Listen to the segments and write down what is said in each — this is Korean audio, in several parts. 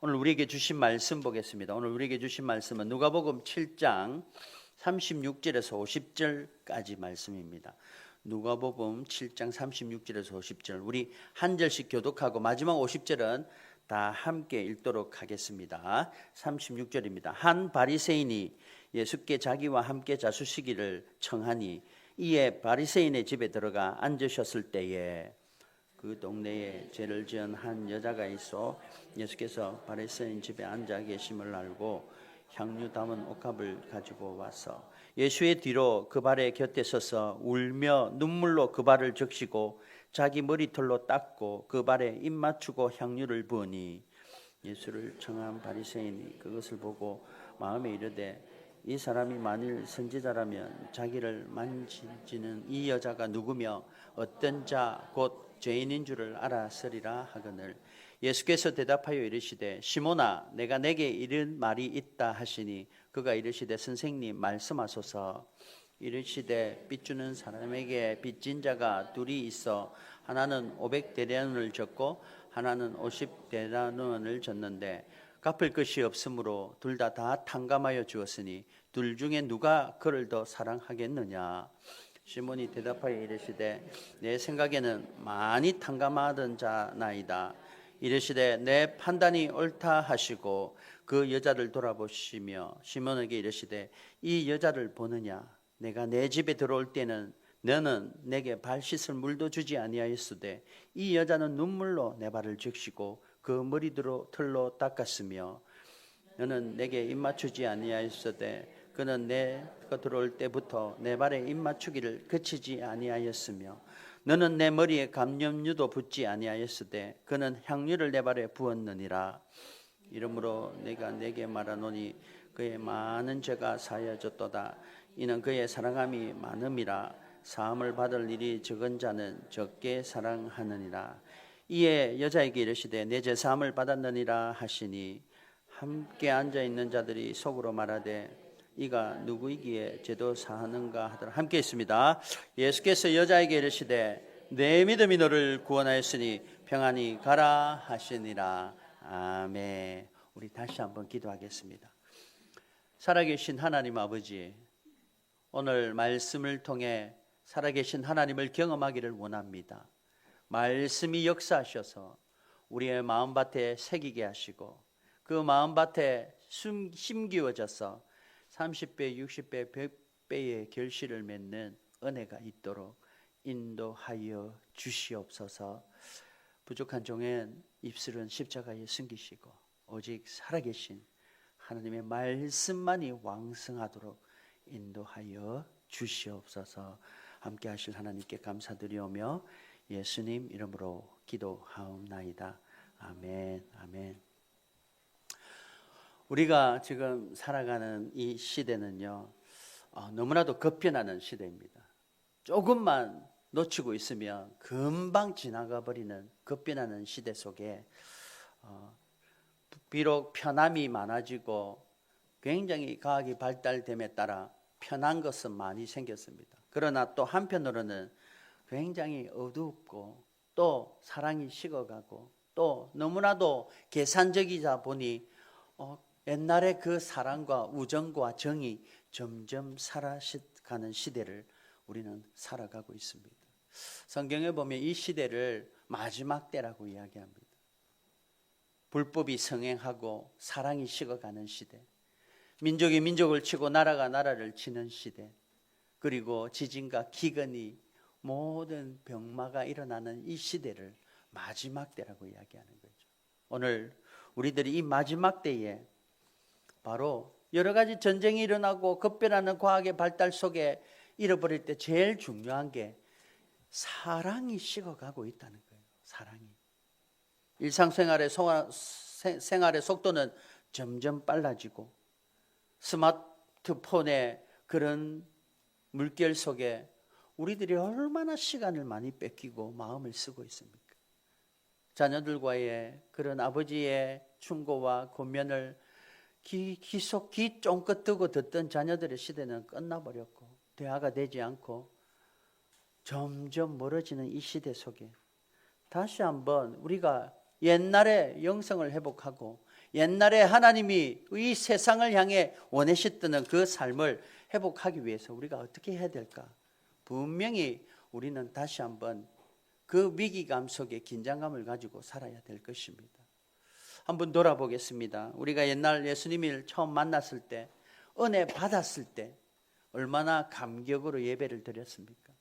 오늘 우리에게 주신 말씀 보겠습니다. 오늘 우리에게 주신 말씀은 누가복음 7장 36절에서 50절까지 말씀입니다. 누가복음 7장 36절에서 50절, 우리 한 절씩 교독하고 마지막 50절은 다 함께 읽도록 하겠습니다. 36절입니다. 한 바리새인이 예수께 자기와 함께 자수시기를 청하니 이에 바리새인의 집에 들어가 앉으셨을 때에 그 동네에 죄를 지은 한 여자가 있어 예수께서 바리새인 집에 앉아 계심을 알고 향유 담은 옥합을 가지고 와서 예수의 뒤로 그 발의 곁에 서서 울며 눈물로 그 발을 적시고 자기 머리털로 닦고 그 발에 입 맞추고 향유를 부으니 예수를 청한 바리새인이 그것을 보고 마음에 이르되 이 사람이 만일 선지자라면 자기를 만지는 이 여자가 누구며 어떤 자 곧 죄인인 줄을 알았으리라 하거늘 예수께서 대답하여 이르시되 시몬아 내가 내게 이른 말이 있다 하시니 그가 이르시되 선생님 말씀하소서. 이르시되 빚주는 사람에게 빚진 자가 둘이 있어 하나는 500데나리온을 졌고 하나는 50데나리온을 졌는데 갚을 것이 없으므로 둘 다 탕감하여 주었으니 둘 중에 누가 그를 더 사랑하겠느냐. 시몬이 대답하여 이르시되 내 생각에는 많이 탕감하던 자나이다. 이르시되 내 판단이 옳다 하시고 그 여자를 돌아보시며 시몬에게 이르시되 이 여자를 보느냐. 내가 내 집에 들어올 때는 너는 내게 발 씻을 물도 주지 아니하였으되 이 여자는 눈물로 내 발을 적시고 그 머리들로 털로 닦았으며 너는 내게 입 맞추지 아니하였으되 그는 내가 들어올 때부터 내 발에 입 맞추기를 그치지 아니하였으며 너는 내 머리에 감염유도 붓지 아니하였으되 그는 향유를 내 발에 부었느니라. 이러므로 내가 내게 말하노니 그의 많은 죄가 사하여졌도다. 이는 그의 사랑함이 많음이라. 사함을 받을 일이 적은 자는 적게 사랑하느니라. 이에 여자에게 이르시되 내 죄 사함을 받았느니라 하시니 함께 앉아 있는 자들이 속으로 말하되 이가 누구이기에 죄도 사하는가 하더라. 함께 있습니다. 예수께서 여자에게 이르시되 내 믿음이 너를 구원하였으니 평안히 가라 하시니라. 아멘. 우리 다시 한번 기도하겠습니다. 살아계신 하나님 아버지, 오늘 말씀을 통해 살아계신 하나님을 경험하기를 원합니다. 말씀이 역사하셔서 우리의 마음밭에 새기게 하시고 그 마음밭에 심기워져서 30배, 60배, 100배의 결실을 맺는 은혜가 있도록 인도하여 주시옵소서. 부족한 종의 입술은 십자가에 숨기시고 오직 살아계신 하나님의 말씀만이 왕성하도록 인도하여 주시옵소서. 함께 하실 하나님께 감사드리오며 예수님 이름으로 기도하옵나이다. 아멘. 아멘. 우리가 지금 살아가는 이 시대는요, 너무나도 급변하는 시대입니다. 조금만 놓치고 있으면 금방 지나가 버리는 급변하는 시대 속에 비록 편함이 많아지고 굉장히 과학이 발달됨에 따라 편한 것은 많이 생겼습니다. 그러나 또 한편으로는 굉장히 어둡고 또 사랑이 식어가고 또 너무나도 계산적이다 보니 옛날에 그 사랑과 우정과 정이 점점 사라져가는 시대를 우리는 살아가고 있습니다. 성경에 보면 이 시대를 마지막 때라고 이야기합니다. 불법이 성행하고 사랑이 식어가는 시대, 민족이 민족을 치고 나라가 나라를 치는 시대, 그리고 지진과 기근이 모든 병마가 일어나는 이 시대를 마지막 때라고 이야기하는 거죠. 오늘 우리들이 이 마지막 때에 바로 여러 가지 전쟁이 일어나고 급변하는 과학의 발달 속에 잃어버릴 때 제일 중요한 게 사랑이 식어가고 있다는 거예요. 사랑이. 일상생활의 생활의 속도는 점점 빨라지고 스마트폰의 그런 물결 속에 우리들이 얼마나 시간을 많이 뺏기고 마음을 쓰고 있습니까? 자녀들과의 그런 아버지의 충고와 권면을 귀 쫑긋 뜨고 듣던 자녀들의 시대는 끝나버렸고 대화가 되지 않고 점점 멀어지는 이 시대 속에 다시 한번 우리가 옛날의 영성을 회복하고 옛날에 하나님이 이 세상을 향해 원하셨던 그 삶을 회복하기 위해서 우리가 어떻게 해야 될까? 분명히 우리는 다시 한번 그 위기감 속에 긴장감을 가지고 살아야 될 것입니다. 한번 돌아보겠습니다. 우리가 옛날 예수님을 처음 만났을 때, 은혜 받았을 때 얼마나 감격으로 예배를 드렸습니까?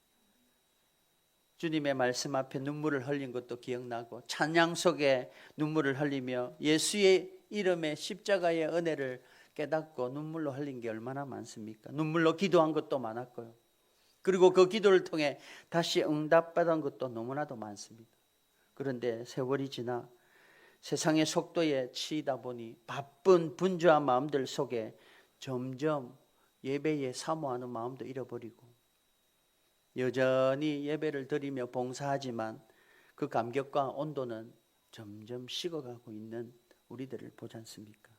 주님의 말씀 앞에 눈물을 흘린 것도 기억나고, 찬양 속에 눈물을 흘리며 예수의 이름의 십자가의 은혜를 깨닫고 눈물로 흘린 게 얼마나 많습니까? 눈물로 기도한 것도 많았고요. 그리고 그 기도를 통해 다시 응답받은 것도 너무나도 많습니다. 그런데 세월이 지나 세상의 속도에 치이다 보니 바쁜 분주한 마음들 속에 점점 예배에 사모하는 마음도 잃어버리고, 여전히 예배를 드리며 봉사하지만 그 감격과 온도는 점점 식어가고 있는 우리들을 보지 않습니까?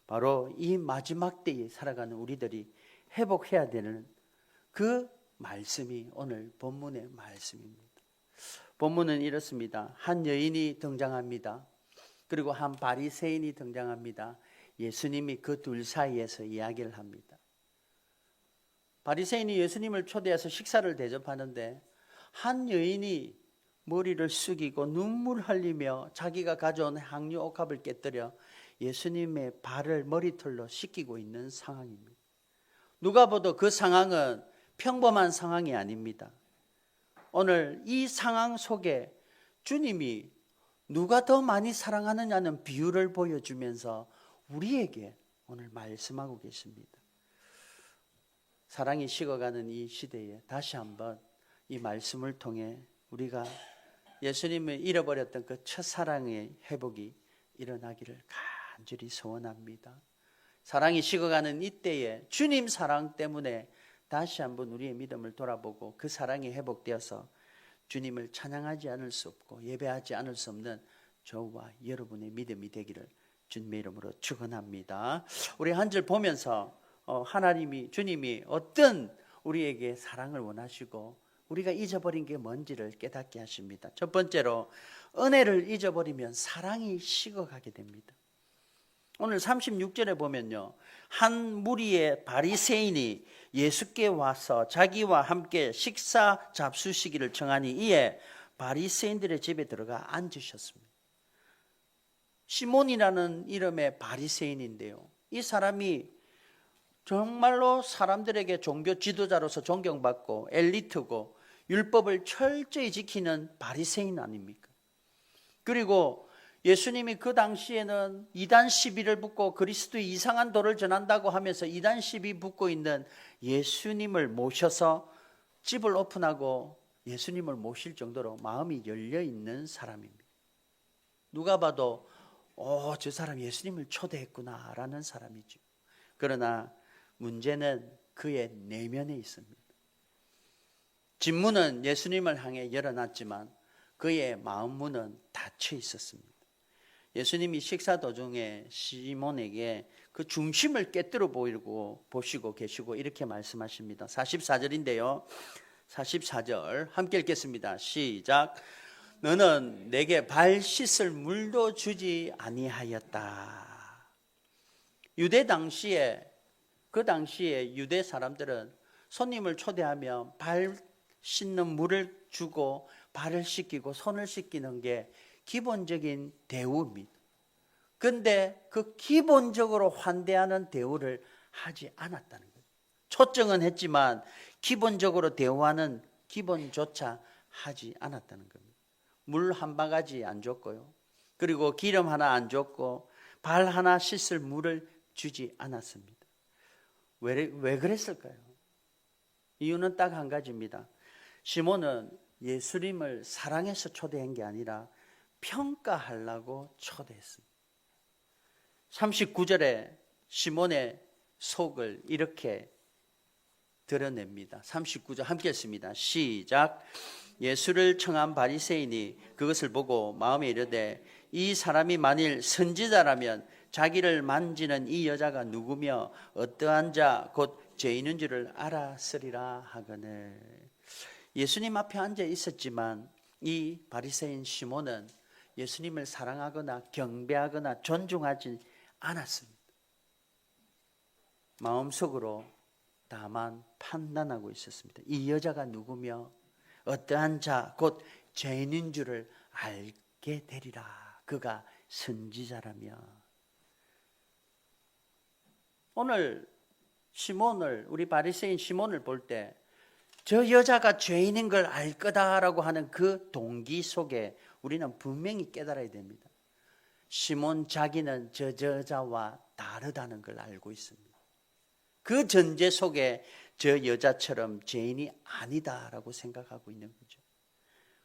바로 이 마지막 때에 살아가는 우리들이 회복해야 되는 그 말씀이 오늘 본문의 말씀입니다. 본문은 이렇습니다. 한 여인이 등장합니다. 그리고 한 바리새인이 등장합니다. 예수님이 그 둘 사이에서 이야기를 합니다. 바리새인이 예수님을 초대해서 식사를 대접하는데, 한 여인이 머리를 숙이고 눈물 흘리며 자기가 가져온 향유 옥합을 깨뜨려 예수님의 발을 머리털로 씻기고 있는 상황입니다. 누가 봐도 그 상황은 평범한 상황이 아닙니다. 오늘 이 상황 속에 주님이 누가 더 많이 사랑하느냐는 비유를 보여주면서 우리에게 오늘 말씀하고 계십니다. 사랑이 식어가는 이 시대에 다시 한번 이 말씀을 통해 우리가 예수님을 잃어버렸던 그 첫사랑의 회복이 일어나기를 간절히 소원합니다. 사랑이 식어가는 이때에 주님 사랑 때문에 다시 한번 우리의 믿음을 돌아보고 그 사랑이 회복되어서 주님을 찬양하지 않을 수 없고 예배하지 않을 수 없는 저와 여러분의 믿음이 되기를 주님의 이름으로 축원합니다. 우리 한 절 보면서 하나님이, 주님이 어떤 우리에게 사랑을 원하시고 우리가 잊어버린 게 뭔지를 깨닫게 하십니다. 첫 번째로, 은혜를 잊어버리면 사랑이 식어가게 됩니다. 오늘 36절에 보면요, 한 무리의 바리새인이 예수께 와서 자기와 함께 식사 잡수시기를 청하니 이에 바리새인들의 집에 들어가 앉으셨습니다. 시몬이라는 이름의 바리새인인데요, 이 사람이 정말로 사람들에게 종교 지도자로서 존경받고 엘리트고 율법을 철저히 지키는 바리새인 아닙니까? 그리고 예수님이 그 당시에는 이단 시비를 붙고 그리스도의 이상한 도를 전한다고 하면서 이단 시비 붙고 있는 예수님을 모셔서 집을 오픈하고 예수님을 모실 정도로 마음이 열려 있는 사람입니다. 누가 봐도 저 사람 예수님을 초대했구나 라는 사람이죠. 그러나 문제는 그의 내면에 있습니다. 집문은 예수님을 향해 열어놨지만 그의 마음문은 닫혀 있었습니다. 예수님이 식사 도중에 시몬에게 그 중심을 깨뜨려 보시고 계시고 이렇게 말씀하십니다. 44절인데요. 44절 함께 읽겠습니다. 시작. 너는 내게 발 씻을 물도 주지 아니하였다. 그 당시에 유대 사람들은 손님을 초대하면 발 씻는 물을 주고 발을 씻기고 손을 씻기는 게 기본적인 대우입니다. 그런데 그 기본적으로 환대하는 대우를 하지 않았다는 거예요. 초청은 했지만 기본적으로 대우하는 기본조차 하지 않았다는 겁니다. 물 한 바가지 안 줬고요. 그리고 기름 하나 안 줬고 발 하나 씻을 물을 주지 않았습니다. 왜 그랬을까요? 이유는 딱 한 가지입니다. 시몬은 예수님을 사랑해서 초대한 게 아니라 평가하려고 초대했습니다. 39절에 시몬의 속을 이렇게 드러냅니다. 39절 함께 읽습니다. 시작. 예수를 청한 바리새인이 그것을 보고 마음에 이르되 이 사람이 만일 선지자라면 자기를 만지는 이 여자가 누구며 어떠한 자 곧 죄인인 줄을 알았으리라 하거늘. 예수님 앞에 앉아 있었지만 이 바리새인 시몬은 예수님을 사랑하거나 경배하거나 존중하지 않았습니다. 마음속으로 다만 판단하고 있었습니다. 이 여자가 누구며 어떠한 자 곧 죄인인 줄을 알게 되리라. 그가 선지자라며. 오늘 시몬을, 우리 바리새인 시몬을 볼 때 저 여자가 죄인인 걸 알 거다라고 하는 그 동기 속에 우리는 분명히 깨달아야 됩니다. 시몬 자기는 저 여자와 다르다는 걸 알고 있습니다. 그 전제 속에 저 여자처럼 죄인이 아니다라고 생각하고 있는 거죠.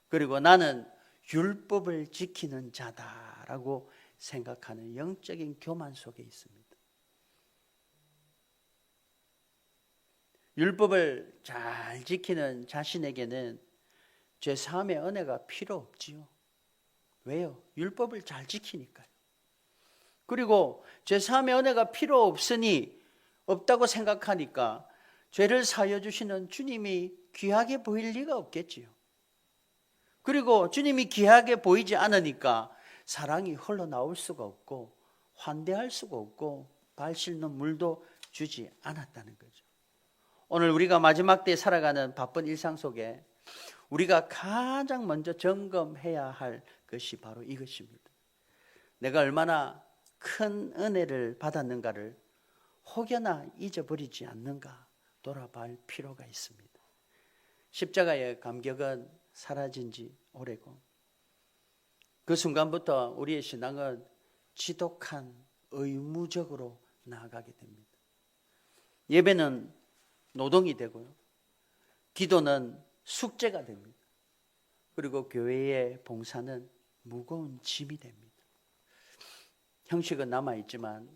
그리고 나는 율법을 지키는 자다라고 생각하는 영적인 교만 속에 있습니다. 율법을 잘 지키는 자신에게는 죄사함의 은혜가 필요 없지요. 왜요? 율법을 잘 지키니까요. 그리고 죄사함의 은혜가 필요 없다고 생각하니까 죄를 사하여 주시는 주님이 귀하게 보일 리가 없겠지요. 그리고 주님이 귀하게 보이지 않으니까 사랑이 흘러나올 수가 없고 환대할 수가 없고 발 씻는 물도 주지 않았다는 거죠. 오늘 우리가 마지막 때에 살아가는 바쁜 일상 속에 우리가 가장 먼저 점검해야 할 것이 바로 이것입니다. 내가 얼마나 큰 은혜를 받았는가를 혹여나 잊어버리지 않는가 돌아볼 필요가 있습니다. 십자가의 감격은 사라진 지 오래고 그 순간부터 우리의 신앙은 지독한 의무적으로 나아가게 됩니다. 예배는 노동이 되고요. 기도는 숙제가 됩니다. 그리고 교회의 봉사는 무거운 짐이 됩니다. 형식은 남아있지만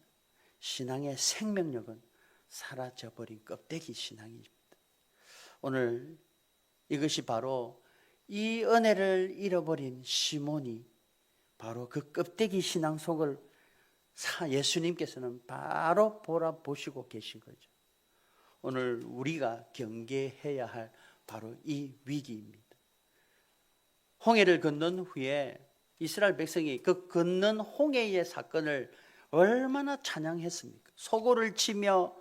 신앙의 생명력은 사라져버린 껍데기 신앙입니다. 오늘 이것이 바로 이 은혜를 잃어버린 시몬이 바로 그 껍데기 신앙 속을 예수님께서는 바로 보시고 계신 거죠. 오늘 우리가 경계해야 할 바로 이 위기입니다. 홍해를 건넌 후에 이스라엘 백성이 그 건넌 홍해의 사건을 얼마나 찬양했습니까? 소고를 치며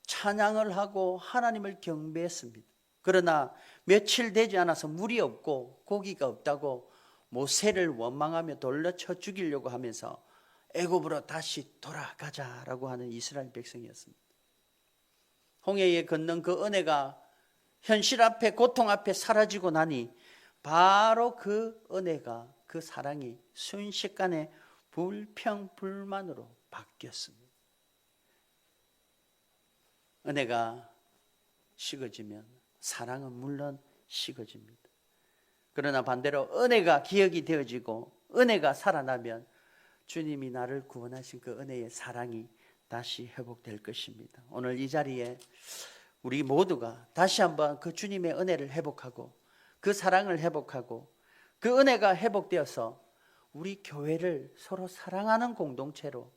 찬양을 하고 하나님을 경배했습니다. 그러나 며칠 되지 않아서 물이 없고 고기가 없다고 모세를 원망하며 돌려쳐 죽이려고 하면서 애굽으로 다시 돌아가자라고 하는 이스라엘 백성이었습니다. 홍해에 건넌 그 은혜가 현실 앞에 고통 앞에 사라지고 나니 바로 그 은혜가 그 사랑이 순식간에 불평불만으로 바뀌었습니다. 은혜가 식어지면 사랑은 물론 식어집니다. 그러나 반대로 은혜가 기억이 되어지고 은혜가 살아나면 주님이 나를 구원하신 그 은혜의 사랑이 다시 회복될 것입니다. 오늘 이 자리에 우리 모두가 다시 한번 그 주님의 은혜를 회복하고 그 사랑을 회복하고 그 은혜가 회복되어서 우리 교회를 서로 사랑하는 공동체로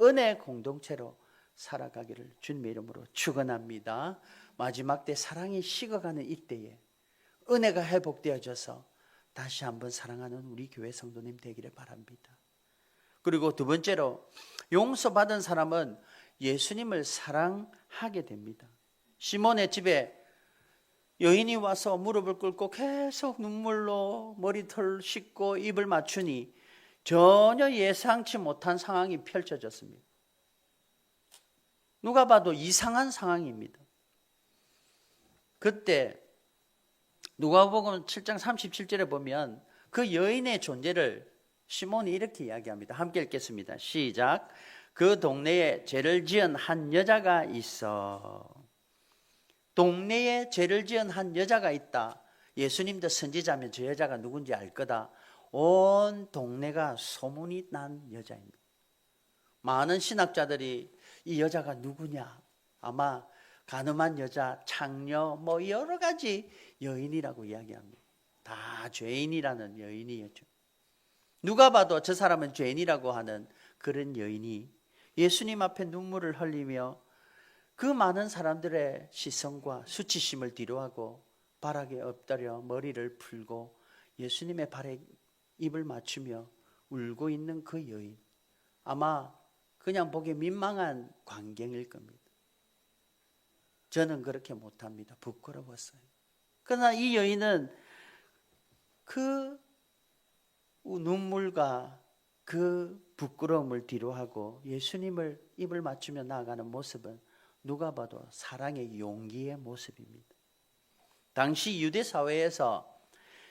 은혜 공동체로 살아가기를 주님의 이름으로 축원합니다. 마지막 때 사랑이 식어가는 이때에 은혜가 회복되어져서 다시 한번 사랑하는 우리 교회 성도님 되기를 바랍니다. 그리고 두 번째로 용서받은 사람은 예수님을 사랑하게 됩니다. 시몬의 집에 여인이 와서 무릎을 꿇고 계속 눈물로 머리털 씻고 입을 맞추니 전혀 예상치 못한 상황이 펼쳐졌습니다. 누가 봐도 이상한 상황입니다. 그때 누가복음 7장 37절에 보면 그 여인의 존재를 시몬이 이렇게 이야기합니다. 함께 읽겠습니다. 시작. 그 동네에 죄를 지은 한 여자가 있어. 동네에 죄를 지은 한 여자가 있다. 예수님도 선지자면 저 여자가 누군지 알 거다. 온 동네가 소문이 난 여자입니다. 많은 신학자들이 이 여자가 누구냐? 아마 가늠한 여자, 창녀, 여러 가지 여인이라고 이야기합니다. 다 죄인이라는 여인이었죠. 누가 봐도 저 사람은 죄인이라고 하는 그런 여인이 예수님 앞에 눈물을 흘리며 그 많은 사람들의 시선과 수치심을 뒤로하고 바닥에 엎드려 머리를 풀고 예수님의 발에 입을 맞추며 울고 있는 그 여인, 아마 그냥 보기 민망한 광경일 겁니다. 저는 그렇게 못합니다. 부끄러웠어요. 그러나 이 여인은 그 눈물과 그 부끄러움을 뒤로하고 예수님을 입을 맞추며 나아가는 모습은 누가 봐도 사랑의 용기의 모습입니다. 당시 유대 사회에서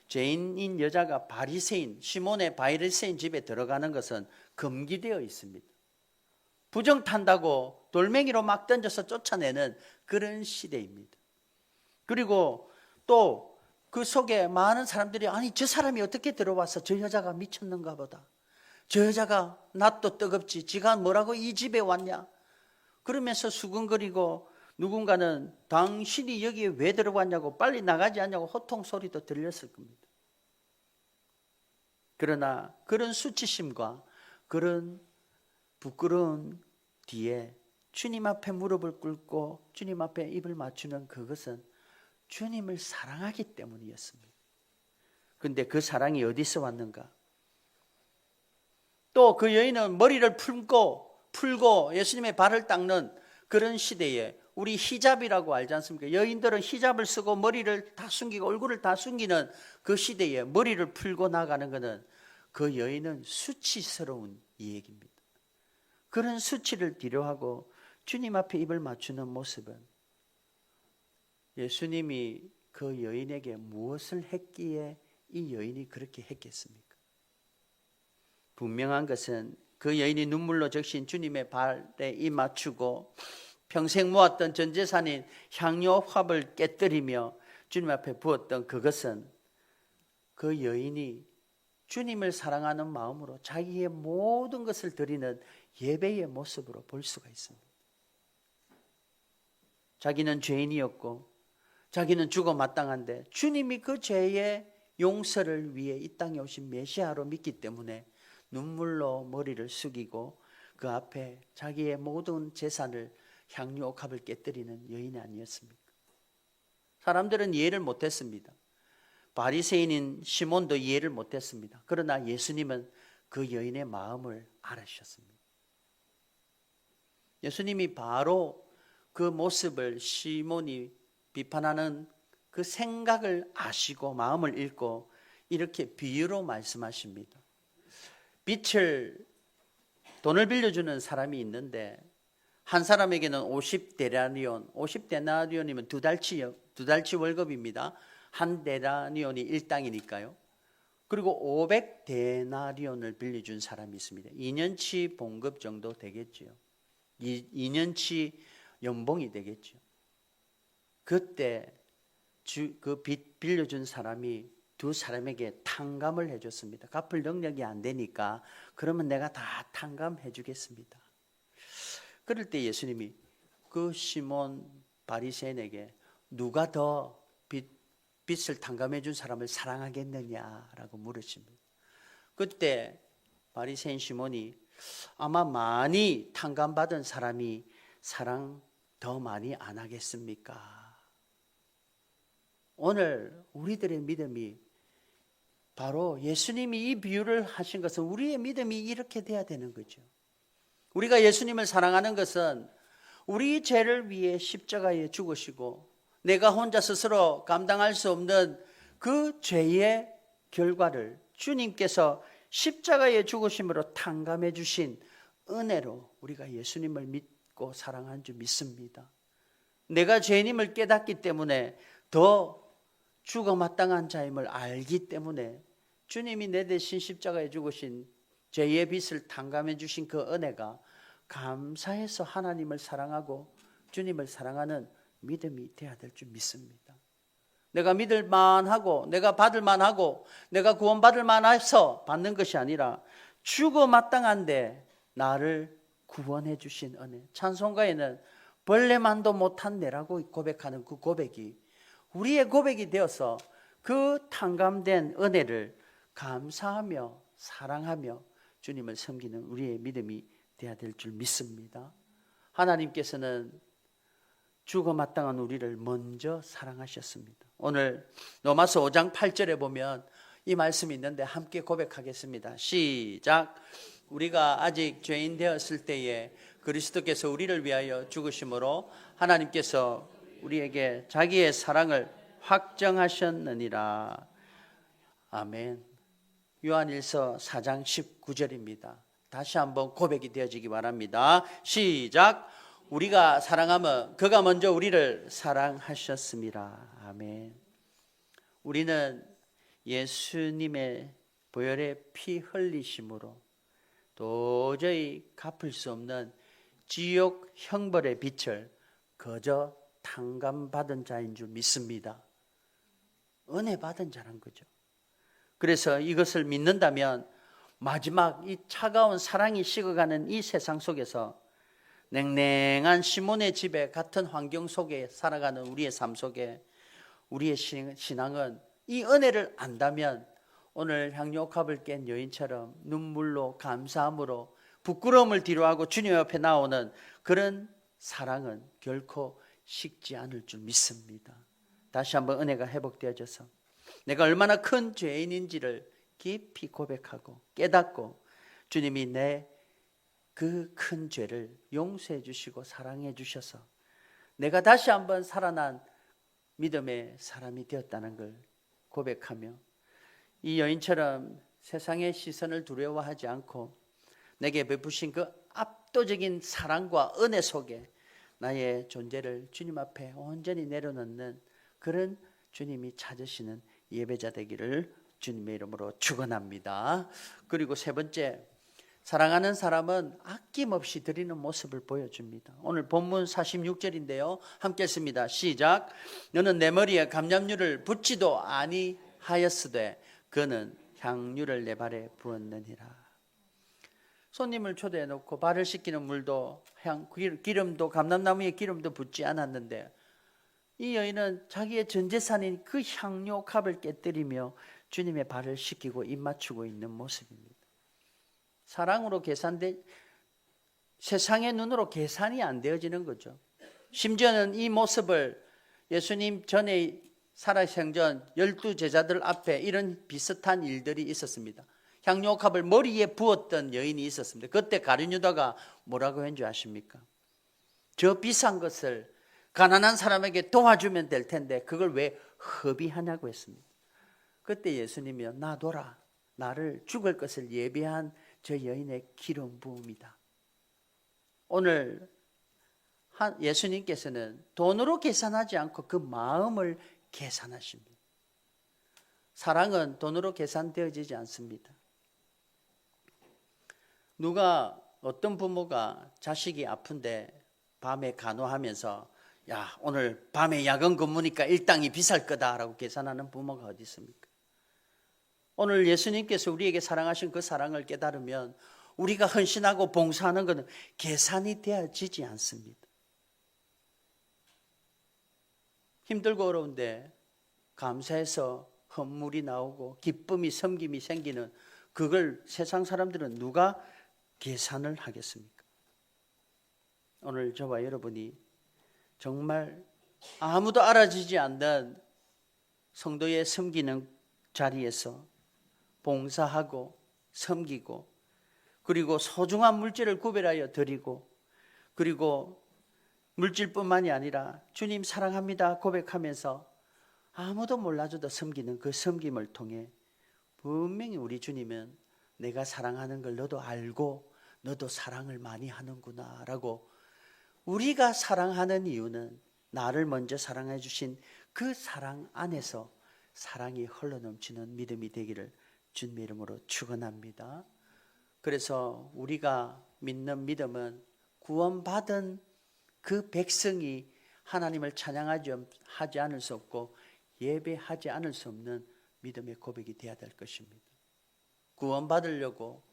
죄인인 여자가 바리새인, 시몬의 바리새인 집에 들어가는 것은 금기되어 있습니다. 부정 탄다고 돌멩이로 막 던져서 쫓아내는 그런 시대입니다. 그리고 또 그 속에 많은 사람들이 아니 저 사람이 어떻게 들어와서 저 여자가 미쳤는가 보다. 저 여자가 낯도 뜨겁지 지가 뭐라고 이 집에 왔냐. 그러면서 수근거리고 누군가는 당신이 여기에 왜 들어왔냐고 빨리 나가지 않냐고 호통 소리도 들렸을 겁니다. 그러나 그런 수치심과 그런 부끄러운 뒤에 주님 앞에 무릎을 꿇고 주님 앞에 입을 맞추는 그것은 주님을 사랑하기 때문이었습니다. 그런데 그 사랑이 어디서 왔는가? 또 그 여인은 머리를 풀고 예수님의 발을 닦는 그런 시대에 우리 히잡이라고 알지 않습니까? 여인들은 히잡을 쓰고 머리를 다 숨기고 얼굴을 다 숨기는 그 시대에 머리를 풀고 나가는 것은 그 여인은 수치스러운 얘기입니다. 그런 수치를 뒤로하고 주님 앞에 입을 맞추는 모습은 예수님이 그 여인에게 무엇을 했기에 이 여인이 그렇게 했겠습니까? 분명한 것은 그 여인이 눈물로 적신 주님의 발에 입 맞추고 평생 모았던 전 재산인 향료 화합을 깨뜨리며 주님 앞에 부었던 그것은 그 여인이 주님을 사랑하는 마음으로 자기의 모든 것을 드리는 예배의 모습으로 볼 수가 있습니다. 자기는 죄인이었고 자기는 죽어 마땅한데 주님이 그 죄의 용서를 위해 이 땅에 오신 메시아로 믿기 때문에 눈물로 머리를 숙이고 그 앞에 자기의 모든 재산을 향유 옥합을 깨뜨리는 여인이 아니었습니까? 사람들은 이해를 못했습니다. 바리새인인 시몬도 이해를 못했습니다. 그러나 예수님은 그 여인의 마음을 알아주셨습니다. 예수님이 바로 그 모습을 시몬이 비판하는 그 생각을 아시고 마음을 읽고 이렇게 비유로 말씀하십니다. 돈을 빌려주는 사람이 있는데 한 사람에게는 50데나리온이면 두 달치 월급입니다. 한 데나리온이 1당이니까요. 그리고 500데나리온을 빌려준 사람이 있습니다. 2년치 봉급 정도 되겠죠. 2년치 연봉이 되겠죠. 그때 그 빚 빌려준 사람이 두 사람에게 탕감을 해줬습니다. 갚을 능력이 안 되니까 그러면 내가 다 탕감해 주겠습니다. 그럴 때 예수님이 그 시몬 바리새인에게 누가 더 빚을 탕감해 준 사람을 사랑하겠느냐라고 물으십니다. 그때 바리새인 시몬이 아마 많이 탕감받은 사람이 사랑 더 많이 안 하겠습니까? 오늘 우리들의 믿음이 바로 예수님이 이 비유를 하신 것은 우리의 믿음이 이렇게 돼야 되는 거죠. 우리가 예수님을 사랑하는 것은 우리 죄를 위해 십자가에 죽으시고 내가 혼자 스스로 감당할 수 없는 그 죄의 결과를 주님께서 십자가에 죽으심으로 탕감해 주신 은혜로 우리가 예수님을 믿고 사랑한 줄 믿습니다. 내가 죄인임을 깨닫기 때문에 더 죽어 마땅한 자임을 알기 때문에 주님이 내 대신 십자가에 죽으신 죄의 빚을 탕감해 주신 그 은혜가 감사해서 하나님을 사랑하고 주님을 사랑하는 믿음이 되어야 될 줄 믿습니다. 내가 믿을 만하고 내가 받을 만하고 내가 구원받을 만해서 받는 것이 아니라 죽어 마땅한데 나를 구원해 주신 은혜. 찬송가에는 벌레만도 못한 내라고 고백하는 그 고백이 우리의 고백이 되어서 그 탕감된 은혜를 감사하며 사랑하며 주님을 섬기는 우리의 믿음이 되어야 될 줄 믿습니다. 하나님께서는 죽어 마땅한 우리를 먼저 사랑하셨습니다. 오늘 로마서 5장 8절에 보면 이 말씀이 있는데 함께 고백하겠습니다. 시작. 우리가 아직 죄인 되었을 때에 그리스도께서 우리를 위하여 죽으심으로 하나님께서 우리에게 자기의 사랑을 확정하셨느니라. 아멘. 요한일서 4장 19절입니다. 다시 한번 고백이 되어지기 바랍니다. 시작. 우리가 사랑하면 그가 먼저 우리를 사랑하셨습니다. 아멘. 우리는 예수님의 보혈의 피 흘리심으로 도저히 갚을 수 없는 지옥 형벌의 빛을 거저 탕감받은 자인 줄 믿습니다. 은혜 받은 자란 거죠. 그래서 이것을 믿는다면 마지막 이 차가운 사랑이 식어가는 이 세상 속에서 냉랭한 시몬의 집에 같은 환경 속에 살아가는 우리의 삶 속에 우리의 신앙은 이 은혜를 안다면 오늘 향료값을 깬 여인처럼 눈물로 감사함으로 부끄러움을 뒤로하고 주님 옆에 나오는 그런 사랑은 결코 식지 않을 줄 믿습니다. 다시 한번 은혜가 회복되어져서 내가 얼마나 큰 죄인인지를 깊이 고백하고 깨닫고 주님이 내 그 큰 죄를 용서해 주시고 사랑해 주셔서 내가 다시 한번 살아난 믿음의 사람이 되었다는 걸 고백하며 이 여인처럼 세상의 시선을 두려워하지 않고 내게 베푸신 그 압도적인 사랑과 은혜 속에 나의 존재를 주님 앞에 온전히 내려놓는 그런 주님이 찾으시는 예배자 되기를 주님의 이름으로 축원합니다. 그리고 세 번째, 사랑하는 사람은 아낌없이 드리는 모습을 보여줍니다. 오늘 본문 46절인데요. 함께 읽습니다. 시작. 너는 내 머리에 감람유를 붓지도 아니하였으되 그는 향유를 내 발에 부었느니라. 손님을 초대해 놓고 발을 씻기는 물도 기름도 감람나무에 기름도 붓지 않았는데 이 여인은 자기의 전 재산인 그 향료 값을 깨뜨리며 주님의 발을 씻기고 입 맞추고 있는 모습입니다. 사랑으로 계산돼 세상의 눈으로 계산이 안 되어지는 거죠. 심지어는 이 모습을 예수님 전에 살아생전 12제자들 앞에 이런 비슷한 일들이 있었습니다. 향료값을 머리에 부었던 여인이 있었습니다. 그때 가룟 유다가 뭐라고 했는지 아십니까? 저 비싼 것을 가난한 사람에게 도와주면 될 텐데 그걸 왜 허비하냐고 했습니다. 그때 예수님이요, 놔둬라. 나를 죽을 것을 예비한 저 여인의 기름 부음이다. 오늘 예수님께서는 돈으로 계산하지 않고 그 마음을 계산하십니다. 사랑은 돈으로 계산되어지지 않습니다. 누가 어떤 부모가 자식이 아픈데 밤에 간호하면서 야, 오늘 밤에 야간 근무니까 일당이 비쌀 거다라고 계산하는 부모가 어디 있습니까? 오늘 예수님께서 우리에게 사랑하신 그 사랑을 깨달으면 우리가 헌신하고 봉사하는 것은 계산이 되어지지 않습니다. 힘들고 어려운데 감사해서 헌물이 나오고 기쁨이 섬김이 생기는 그걸 세상 사람들은 누가 계산을 하겠습니까? 오늘 저와 여러분이 정말 아무도 알아주지 않는 성도의 섬기는 자리에서 봉사하고 섬기고 그리고 소중한 물질을 구별하여 드리고 그리고 물질뿐만이 아니라 주님 사랑합니다 고백하면서 아무도 몰라줘도 섬기는 그 섬김을 통해 분명히 우리 주님은 내가 사랑하는 걸 너도 알고 너도 사랑을 많이 하는구나 라고 우리가 사랑하는 이유는 나를 먼저 사랑해 주신 그 사랑 안에서 사랑이 흘러넘치는 믿음이 되기를 주님의 이름으로 축원합니다. 그래서 우리가 믿는 믿음은 구원받은 그 백성이 하나님을 찬양하지 않을 수 없고 예배하지 않을 수 없는 믿음의 고백이 되어야 될 것입니다. 구원받으려고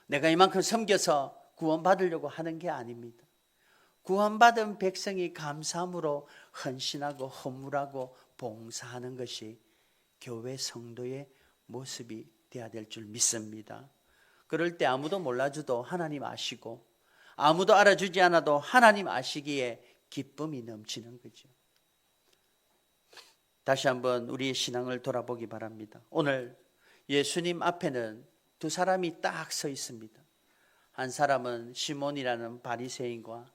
내가 이만큼 섬겨서 구원받으려고 하는 게 아닙니다. 구원받은 백성이 감사함으로 헌신하고 헌물하고 봉사하는 것이 교회 성도의 모습이 되어야 될 줄 믿습니다. 그럴 때 아무도 몰라줘도 하나님 아시고 아무도 알아주지 않아도 하나님 아시기에 기쁨이 넘치는 거죠. 다시 한번 우리의 신앙을 돌아보기 바랍니다. 오늘 예수님 앞에는 두 사람이 딱 서 있습니다. 한 사람은 시몬이라는 바리새인과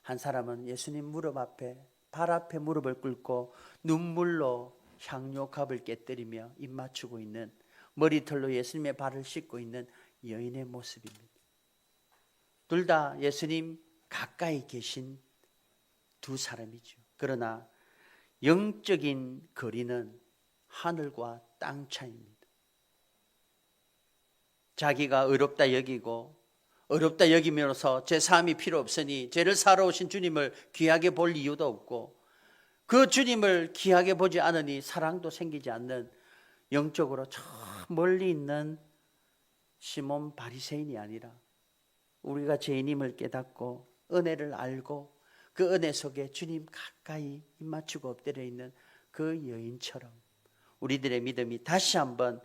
한 사람은 예수님 무릎 앞에, 발 앞에 무릎을 꿇고 눈물로 향료갑을 깨뜨리며 입 맞추고 있는, 머리털로 예수님의 발을 씻고 있는 여인의 모습입니다. 둘 다 예수님 가까이 계신 두 사람이죠. 그러나 영적인 거리는 하늘과 땅 차이입니다. 자기가 의롭다 여기고 어렵다 여기면서 제 삶이 필요 없으니 죄를 사러 오신 주님을 귀하게 볼 이유도 없고, 그 주님을 귀하게 보지 않으니 사랑도 생기지 않는 영적으로 저 멀리 있는 시몬 바리새인이 아니라, 우리가 죄인임을 깨닫고 은혜를 알고 그 은혜 속에 주님 가까이 입 맞추고 엎드려 있는 그 여인처럼 우리들의 믿음이 다시 한번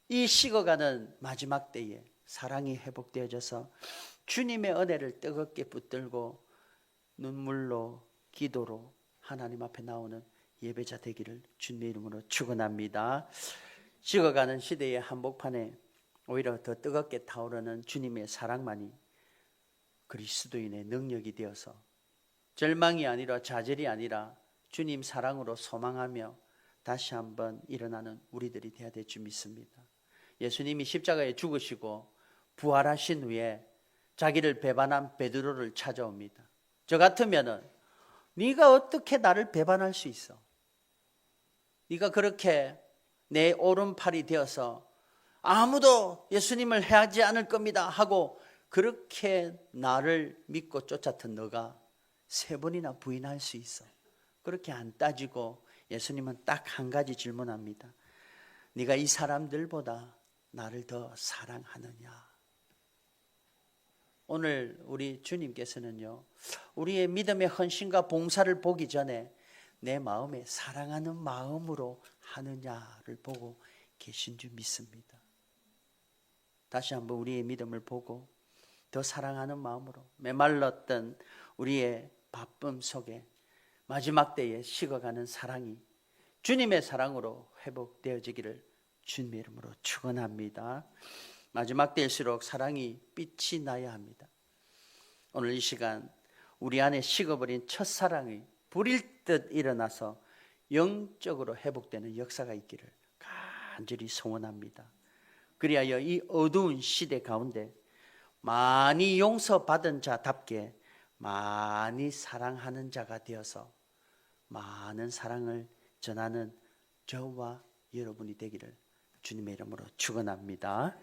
이 식어가는 마지막 때에 사랑이 회복되어져서 주님의 은혜를 뜨겁게 붙들고 눈물로 기도로 하나님 앞에 나오는 예배자 되기를 주님의 이름으로 축원합니다. 식어가는 시대의 한복판에 오히려 더 뜨겁게 타오르는 주님의 사랑만이 그리스도인의 능력이 되어서 절망이 아니라 좌절이 아니라 주님 사랑으로 소망하며 다시 한번 일어나는 우리들이 되어야 될 줄 믿습니다. 예수님이 십자가에 죽으시고 부활하신 후에 자기를 배반한 베드로를 찾아옵니다. 저 같으면은 네가 어떻게 나를 배반할 수 있어? 네가 그렇게 내 오른팔이 되어서 아무도 예수님을 해하지 않을 겁니다 하고 그렇게 나를 믿고 쫓았던 너가 세 번이나 부인할 수 있어? 그렇게 안 따지고 예수님은 딱 한 가지 질문합니다. 네가 이 사람들보다 나를 더 사랑하느냐? 오늘 우리 주님께서는요, 우리의 믿음의 헌신과 봉사를 보기 전에 내 마음에 사랑하는 마음으로 하느냐를 보고 계신 줄 믿습니다. 다시 한번 우리의 믿음을 보고 더 사랑하는 마음으로 메말랐던 우리의 바쁨 속에 마지막 때에 식어가는 사랑이 주님의 사랑으로 회복되어지기를 주님의 이름으로 축원합니다. 마지막 때일수록 사랑이 빛이 나야 합니다. 오늘 이 시간 우리 안에 식어버린 첫사랑이 불일 듯 일어나서 영적으로 회복되는 역사가 있기를 간절히 소원합니다. 그리하여 이 어두운 시대 가운데 많이 용서받은 자답게 많이 사랑하는 자가 되어서 많은 사랑을 전하는 저와 여러분이 되기를 주님의 이름으로 축원합니다.